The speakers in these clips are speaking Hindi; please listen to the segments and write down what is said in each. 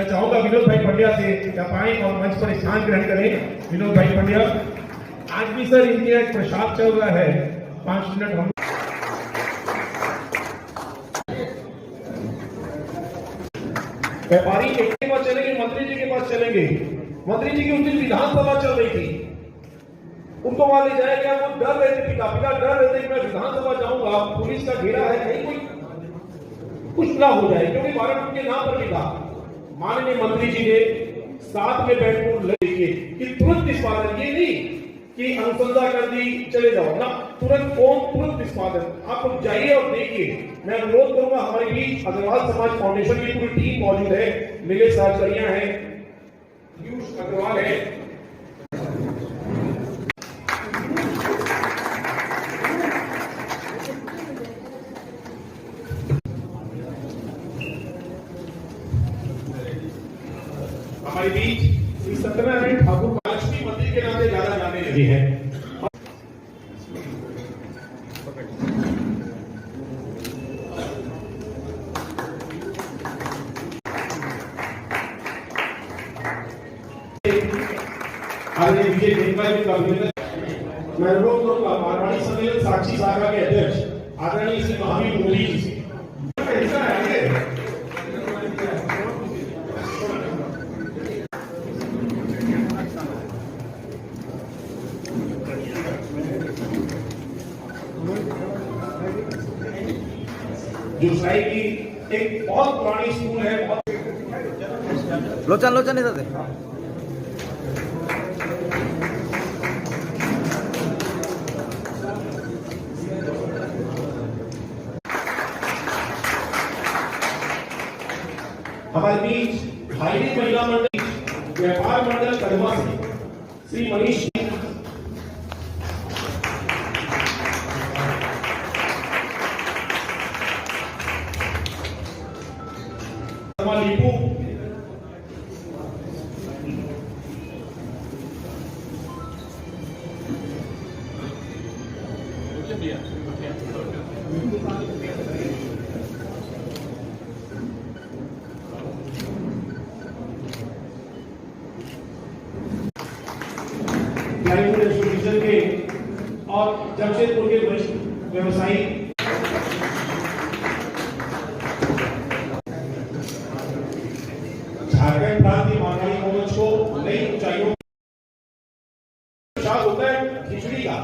मैं चाहूंगा विनोद भाई पंड्या से आप आए और मंच पर स्थान ग्रहण करें। विनोद भाई पंड्या, आज भी सर इनके एक प्रसाद चल रहा है, 5 मिनट हम व्यापारी एक के पास चलेंगे, मंत्री जी के पास चलेंगे। मंत्री जी की उस दिन विधानसभा चल रही थी, उनको वहां ले जाया गया, वो डर रहे थे, पिता डर रहे थे कि मैं विधानसभा जाऊंगा, पुलिस का घेरा है, कहीं कोई कुछ ना हो जाए, क्योंकि भारत उनके नाम पर लिखा। माननीय मंत्री जी ने साथ में बैठकर लेके कि तुरंत निष्पादन, ये नहीं कि अनुसंधान कर दी चले जाओ ना, तुरंत निष्पादन। आप लोग जाइए और देखिए। मैं अनुरोध करूंगा, हमारे बीच अग्रवाल समाज फाउंडेशन की पूरी टीम मौजूद है, मेरे सहचर्या हैं, पीयूष अग्रवाल है, हमारे बीच श्री सत्यनारायण ठाकुर महालक्ष्मी मंदिर के नाम से ज्यादा जाने लगे हैं। मैं अनुरोध करूंगा मारवाड़ी सम्मेलन साक्षी शाखा के अध्यक्ष आदरणीय श्री महावीर मोदी जी से जो साई की एक बहुत पुरानी स्कूल है, लोचन नहीं देते। हमारे बीच हाईवे महिला मंडल व्यापार मंडल कदवा से श्री मनीष लीपू, प्लाईवुड एसोसिएशन के और जमशेदपुर के वरिष्ठ व्यवसायी झारखंड प्रांतीय महंगाई कांग्रेस को नई ऊंचाइयों प्रसाद होता है खिचड़ी का।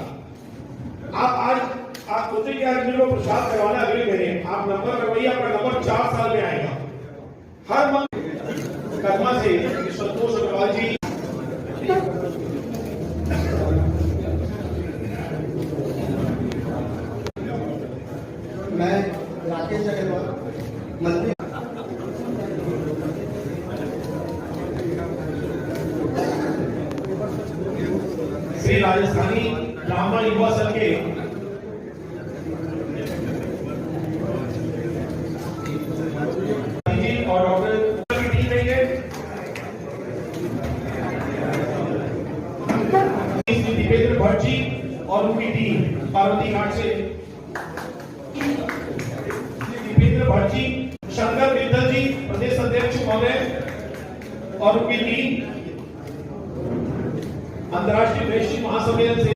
आप सोचे कि आज को प्रसाद करवाना अगले महीने आप नंबर करवाइए, आपका नंबर 4 साल में आएगा। हर मंथ कदमा से संतोष अग्रवाल जी, मैं राकेश अग्रवाल मंत्री श्री राजस्थानी ब्राह्मण युवा संघ के और डॉक्टर की टीम है, दीपेंद्र भट्ट जी और उनकी टीम पार्वती घाट से, दीपेंद्र भट्ट जी, शंकर मित्तल जी प्रदेश अध्यक्ष महोदय और उनकी टीम अंतर्राष्ट्रीय वैश्विक महासम्मेलन से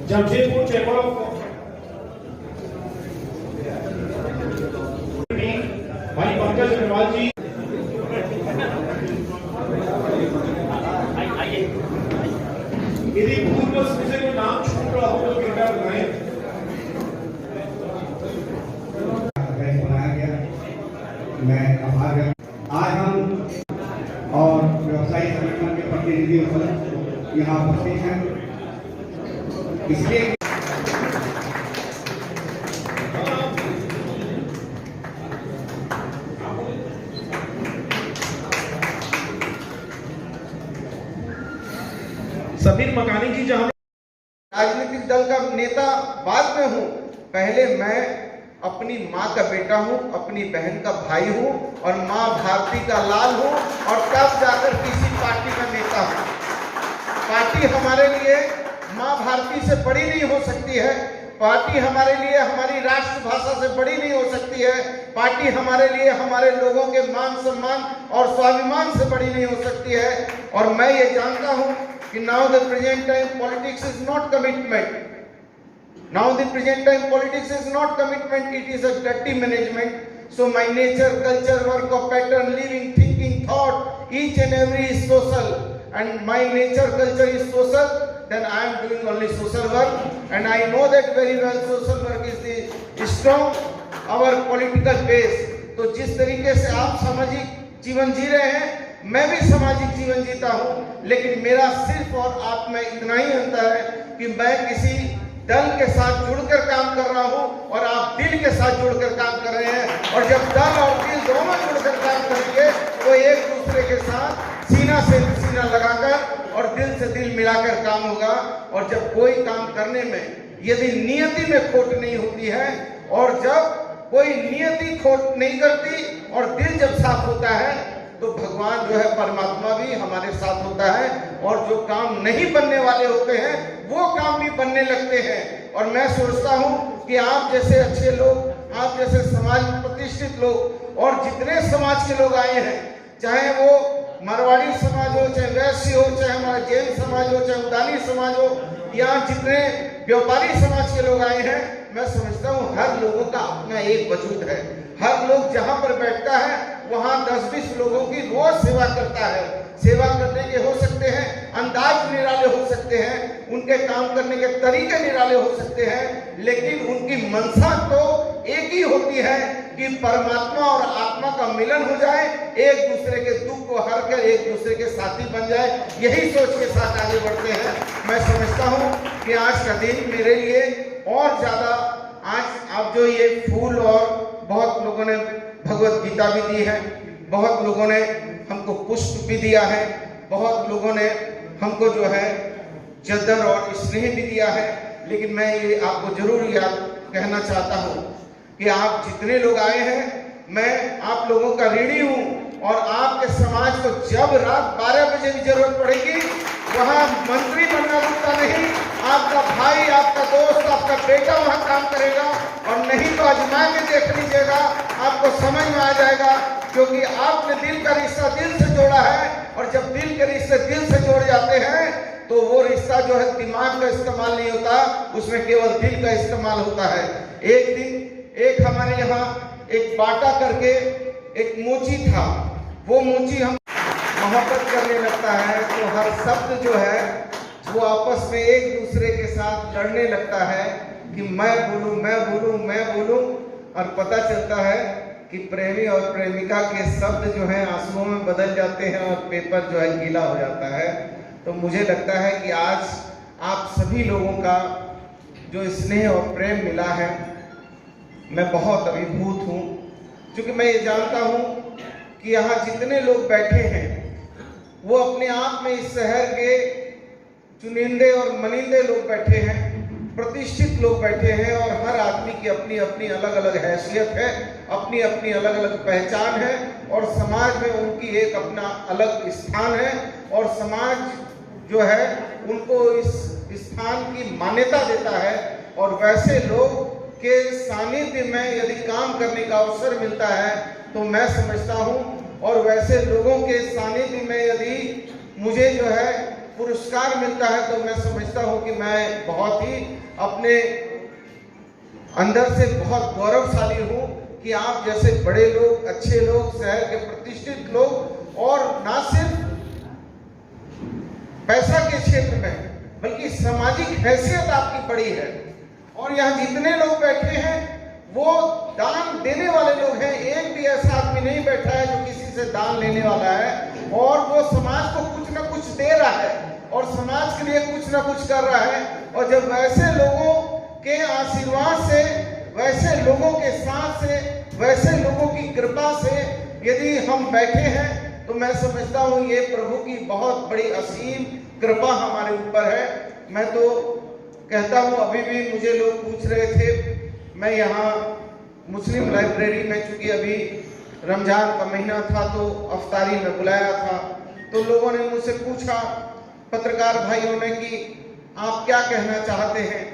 जमशेदपुर चैम्बर ऑफ भाई पंकज अग्रवाल जी, यदि पूर्व से कोई नाम छूट रहा हो तो कृपया बताएं। बनाया गया, मैं आभार व्यक्त। आज हम और व्यवसायी संगठन के प्रतिनिधि यहाँ उपस्थित हैं, इसलिए समीर मकानी जी, जहां राजनीतिक दल का नेता बाद में हूं, पहले मैं अपनी माँ का बेटा हूं, अपनी बहन का भाई हूं और माँ भारती का लाल हूं, और तब जाकर किसी पार्टी का नेता हूं। पार्टी हमारे लिए माँ भारती से बड़ी नहीं हो सकती है, पार्टी हमारे लिए हमारी राष्ट्रभाषा से बड़ी नहीं हो सकती है। पार्टी हमारे लिए हमारे लोगों के मान सम्मान और स्वाभिमान से बड़ी नहीं हो सकती है। और मैं ये जानता हूं कि now the present time politics is not commitment. Now the present time politics is not commitment, it is a dirty management. So my nature, culture, work of pattern, living, thinking, thought, each and every is social. And my nature, culture is social, then I am doing only social work. And I know that very well social work is the strong, our political base. तो जिस तरीके से आप सामाजिक जीवन जी रहे हैं, मैं भी सामाजिक जीवन जीता हूँ, लेकिन मेरा सिर्फ और आप में इतना ही अंतर है कि मैं किसी दल के साथ जुड़कर काम कर रहा हूं और आप दिल के साथ जुड़कर काम कर रहे हैं। और जब दल और दिल दोनों जुड़कर काम करेंगे तो एक दूसरे के साथ सीना से सीना लगाकर और दिल से दिल मिलाकर काम होगा। और जब कोई काम करने में यदि नियति में खोट नहीं होती है और जब कोई नियति खोट नहीं करती और दिल जब साफ होता है तो भगवान जो है परमात्मा भी हमारे साथ होता है। और जो काम नहीं बनने वाले होते हैं वो काम भी बनने लगते हैं। और मैं सोचता हूं कि आप जैसे अच्छे लोग, आप जैसे समाज में प्रतिष्ठित लोग और जितने समाज के लोग आए हैं, चाहे वो मारवाड़ी समाज हो, चाहे वैश्य हो, चाहे हमारा जैन समाज हो, चाहे उदानी समाज हो, या जितने व्यापारी समाज के लोग आए हैं, मैं समझता हूँ हर लोगों का अपना एक वजूद है। हर लोग जहां पर बैठता है वहां 10-20 लोगों की रोज सेवा करता है। सेवा करने के हो सकते हैं अंदाज निराले हो सकते हैं, उनके काम करने के तरीके निराले हो सकते हैं, लेकिन उनकी मंशा तो एक ही होती है कि परमात्मा और आत्मा का मिलन हो जाए, एक दूसरे के दुख को हर कर एक दूसरे के साथी बन जाए। यही सोच के साथ आगे बढ़ते हैं। मैं समझता हूँ कि आज का दिन मेरे लिए और ज्यादा, आज आप जो ये फूल और बहुत लोगों ने भगवत गीता भी दी है, बहुत लोगों ने हमको पुष्प भी दिया है, बहुत लोगों ने हमको जो है चद्दर और स्नेह भी दिया है। लेकिन मैं ये आपको जरूर याद कहना चाहता हूँ कि आप जितने लोग आए हैं, मैं आप लोगों का ऋणी हूँ। और आपके समाज को जब रात 12 बजे भी जरूरत पड़ेगी, वहाँ मंत्री बनना रुकता नहीं, आपका भाई, आपका दोस्त, आपका बेटा वहाँ काम करेगा। और नहीं तो आजमा के देख लीजिएगा, आपको समझ में आ जाएगा, क्योंकि आपने दिल का रिश्ता दिल से जोड़ा है। और जब दिल के रिश्ते दिल से जोड़ जाते हैं तो वो रिश्ता जो है दिमाग का इस्तेमाल नहीं होता, उसमें केवल दिल का इस्तेमाल होता है। एक दिन एक हमारे यहाँ एक बाटा करके एक मोची था, वो मोची हम मोहब्बत करने लगता है तो हर शब्द जो है वो आपस में एक दूसरे के साथ लड़ने लगता है कि मैं बोलूं, मैं बोलूं, मैं बोलूं। और पता चलता है कि प्रेमी और प्रेमिका के शब्द जो है आंसुओं में बदल जाते हैं और पेपर जो है गीला हो जाता है। तो मुझे लगता है कि आज आप सभी लोगों का जो स्नेह और प्रेम मिला है, मैं बहुत अभिभूत हूँ। क्योंकि मैं ये जानता हूँ कि यहाँ जितने लोग बैठे हैं वो अपने आप में इस शहर के चुनिंदे और मनिंदे लोग बैठे हैं, प्रतिष्ठित लोग बैठे हैं। और हर आदमी की अपनी अपनी अलग अलग हैसियत है, अपनी अपनी अलग अलग पहचान है, और समाज में उनकी एक अपना अलग स्थान है। और समाज जो है उनको इस स्थान की मान्यता देता है। और वैसे लोग के सानिध्य में यदि काम करने का अवसर मिलता है तो मैं समझता हूँ, और वैसे लोगों के सानिध्य में यदि मुझे जो है पुरस्कार मिलता है तो मैं समझता हूँ कि मैं बहुत ही अपने अंदर से बहुत गौरवशाली हूँ कि आप जैसे बड़े लोग, अच्छे लोग, शहर के प्रतिष्ठित लोग, और ना सिर्फ पैसा के क्षेत्र में बल्कि सामाजिक हैसियत आपकी बड़ी है। और यहाँ जितने लोग बैठे हैं वो दान देने वाले लोग हैं। एक भी ऐसा आदमी नहीं बैठा है जो किसी से दान लेने वाला है, और वो समाज को कुछ ना कुछ दे रहा है और समाज के लिए कुछ ना कुछ कर रहा है। और जब वैसे लोगों के आशीर्वाद से, वैसे लोगों के साथ से, वैसे लोगों की कृपा से यदि हम बैठे हैं तो मैं समझता हूँ ये प्रभु की बहुत बड़ी असीम कृपा हमारे ऊपर है। मैं तो कहता हूँ, अभी भी मुझे लोग पूछ रहे थे, मैं यहाँ मुस्लिम लाइब्रेरी में, चूंकि अभी रमजान का महीना था तो अफ्तारी में बुलाया था, तो लोगों ने मुझसे पूछा, पत्रकार भाइयों ने, कि आप क्या कहना चाहते हैं।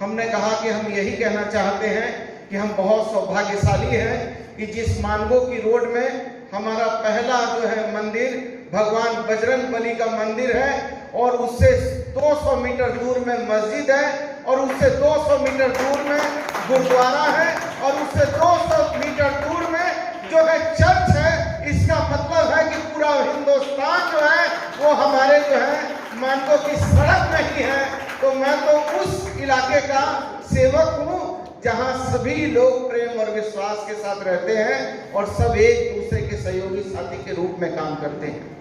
हमने कहा कि हम यही कहना चाहते हैं कि हम बहुत सौभाग्यशाली हैं कि जिस मानगो की रोड में हमारा पहला जो है मंदिर भगवान बजरंग बली का मंदिर है और उससे 200 मीटर दूर में मस्जिद है और उससे 200 मीटर दूर में गुरुद्वारा है और उससे 200 मीटर दूर में जो है चर्च है। इसका मतलब है कि पूरा हिंदुस्तान जो है वो हमारे जो है मानगो की सड़क नहीं है। तो मैं तो उस इलाके का सेवक हूँ जहाँ सभी लोग प्रेम और विश्वास के साथ रहते हैं और सब एक दूसरे के सहयोगी साथी के रूप में काम करते हैं।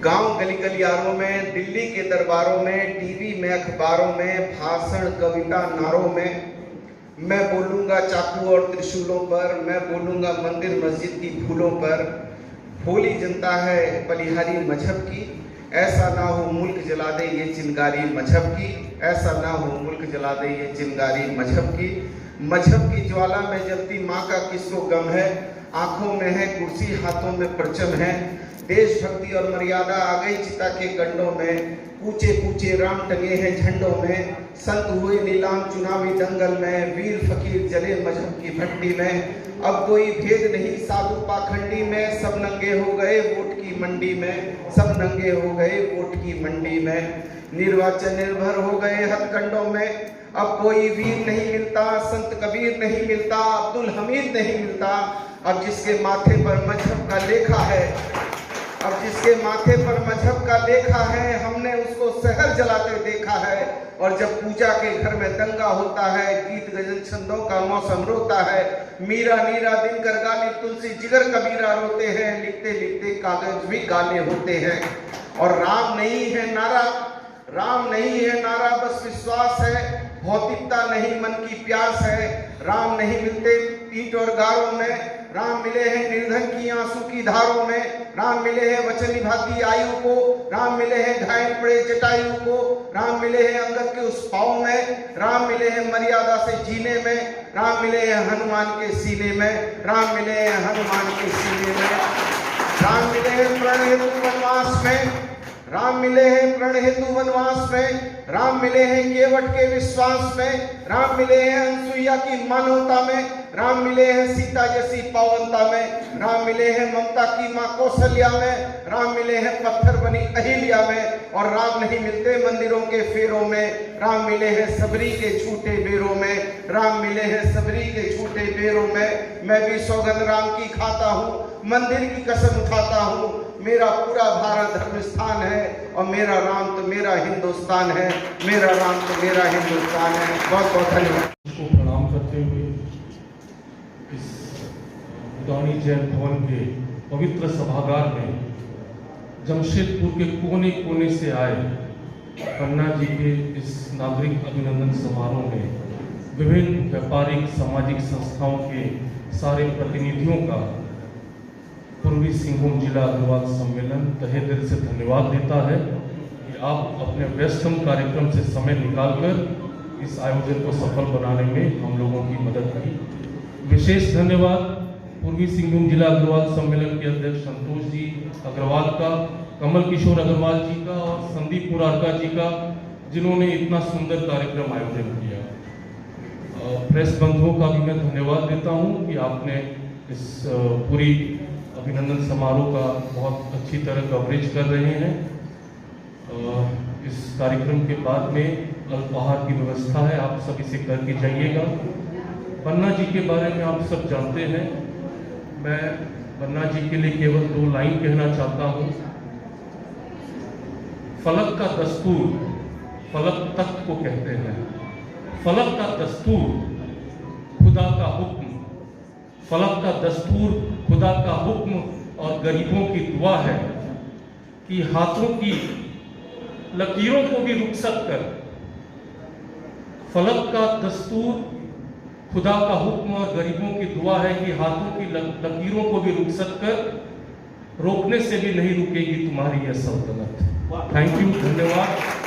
गांव गली गलियारों में, दिल्ली के दरबारों में, टीवी में, अखबारों में, भाषण, कविता, नारों में मैं बोलूंगा चाकू और त्रिशूलों पर, मैं बोलूंगा मंदिर मस्जिद की फूलों पर। होली जनता है बलिहारी मजहब की, ऐसा ना हो मुल्क जला दे ये चिंगारी मजहब की, ऐसा ना हो मुल्क जला दे ये चिंगारी मजहब की। मजहब की ज्वाला में जलती माँ का किसको गम है, आंखों में है कुर्सी हाथों में परचम है। देशभक्ति और मर्यादा आ गई चिता के कंडों में, कूचे कूचे राम टंगे हैं झंडों में। संत हुए नीलाम चुनावी दंगल में, वीर फकीर जले मजहब की भट्टी में। अब कोई भेद नहीं साधु पाखंडी में, सब नंगे हो गए वोट की मंडी में, सब नंगे हो गए वोट की मंडी में। निर्वाचन निर्भर हो गए हथकंडों में, अब कोई वीर नहीं मिलता, संत कबीर नहीं मिलता, अब्दुल हमीद नहीं मिलता। अब जिसके माथे पर मजहब का लेखा है, अब जिसके माथे पर मजहब का लेखा है, हमने उसको शहर जलाते देखा है। और जब पूजा के घर में दंगा होता है, गीत गजल छंदों का मौसम रोता है। मीरा नीरा दिनकर गाली तुलसी जिगर कबीरा रोते हैं, लिखते लिखते कागज भी गाले होते हैं। और राम नहीं है नारा, राम नहीं है नारा बस विश्वास है, भौतिकता नहीं मन की प्यास है। राम नहीं मिलते ईंट और गारों में, राम मिले हैं निर्धन की आंसू की धारों में। राम मिले हैं वचन निभाती आयु को, राम मिले हैं घायल पड़े जटायु को। राम मिले हैं अंगद के उस पाँव में, राम मिले हैं मर्यादा से जीने में। राम मिले हैं हनुमान के सीने में, राम मिले हैं हनुमान के सीने में। राम मिले हैं प्रण हेतु वनवास में, राम मिले हैं प्रण हेतु वनवास में। राम मिले हैं केवट के विश्वास में, राम मिले हैं अनसुईया की मानवता में। राम मिले हैं सीता जैसी पावनता में, राम मिले हैं ममता की माँ कौशल्या में। राम मिले हैं पत्थर बनी अहिल्या में। और राम नहीं मिलते मंदिरों के फेरों में, राम मिले हैं सबरी के झूठे बेरों में। राम मिले हैं सबरी के झूठे बेरों में। मैं भी सौगंध राम की खाता हूँ, मंदिर की कसम उठाता हूँ। मेरा पूरा भारत धर्म स्थान है और मेरा राम तो मेरा हिंदुस्तान है, मेरा राम तो मेरा हिंदुस्तान है। बहुत बहुत धन्यवाद। को प्रणाम करते हुए इस उदानी जैन भवन के पवित्र सभागार में जमशेदपुर के कोने कोने से आए पन्ना जी के इस नागरिक अभिनंदन समारोह में विभिन्न व्यापारिक सामाजिक संस्थाओं के सारे प्रतिनिधियों का पूर्वी सिंहभूम जिला अग्रवाल सम्मेलन तहे दिल से धन्यवाद देता है कि आप अपने व्यस्तम कार्यक्रम से समय निकालकर इस आयोजन को सफल बनाने में हम लोगों की मदद की। विशेष धन्यवाद पूर्वी सिंहभूम जिला अग्रवाल सम्मेलन के अध्यक्ष संतोष जी अग्रवाल का, कमल किशोर अग्रवाल जी का और संदीप मुरारका जी का, जिन्होंने इतना सुंदर कार्यक्रम आयोजन किया। प्रेस बंधुओं का भी मैं धन्यवाद देता हूँ कि आपने इस पूरी अभिनंदन समारोह का बहुत अच्छी तरह कवरेज कर रहे हैं। इस कार्यक्रम के बाद में अल्पाहार की व्यवस्था है, आप सब इसे करके जाइएगा। पन्ना जी के बारे में आप सब जानते हैं, मैं पन्ना जी के लिए केवल 2 लाइन कहना चाहता हूँ। फलक का दस्तूर फलक तख्त को कहते हैं, फलक का दस्तूर खुदा का हुक्म, फलक का दस्तूर खुदा का हुक्म और गरीबों की दुआ है कि हाथों की लकीरों को भी रुखसत कर। फलक का दस्तूर खुदा का हुक्म और गरीबों की दुआ है कि हाथों की लकीरों को भी रुखसत कर, रोकने से भी नहीं रुकेगी तुम्हारी यह सल्तनत। थैंक यू, धन्यवाद।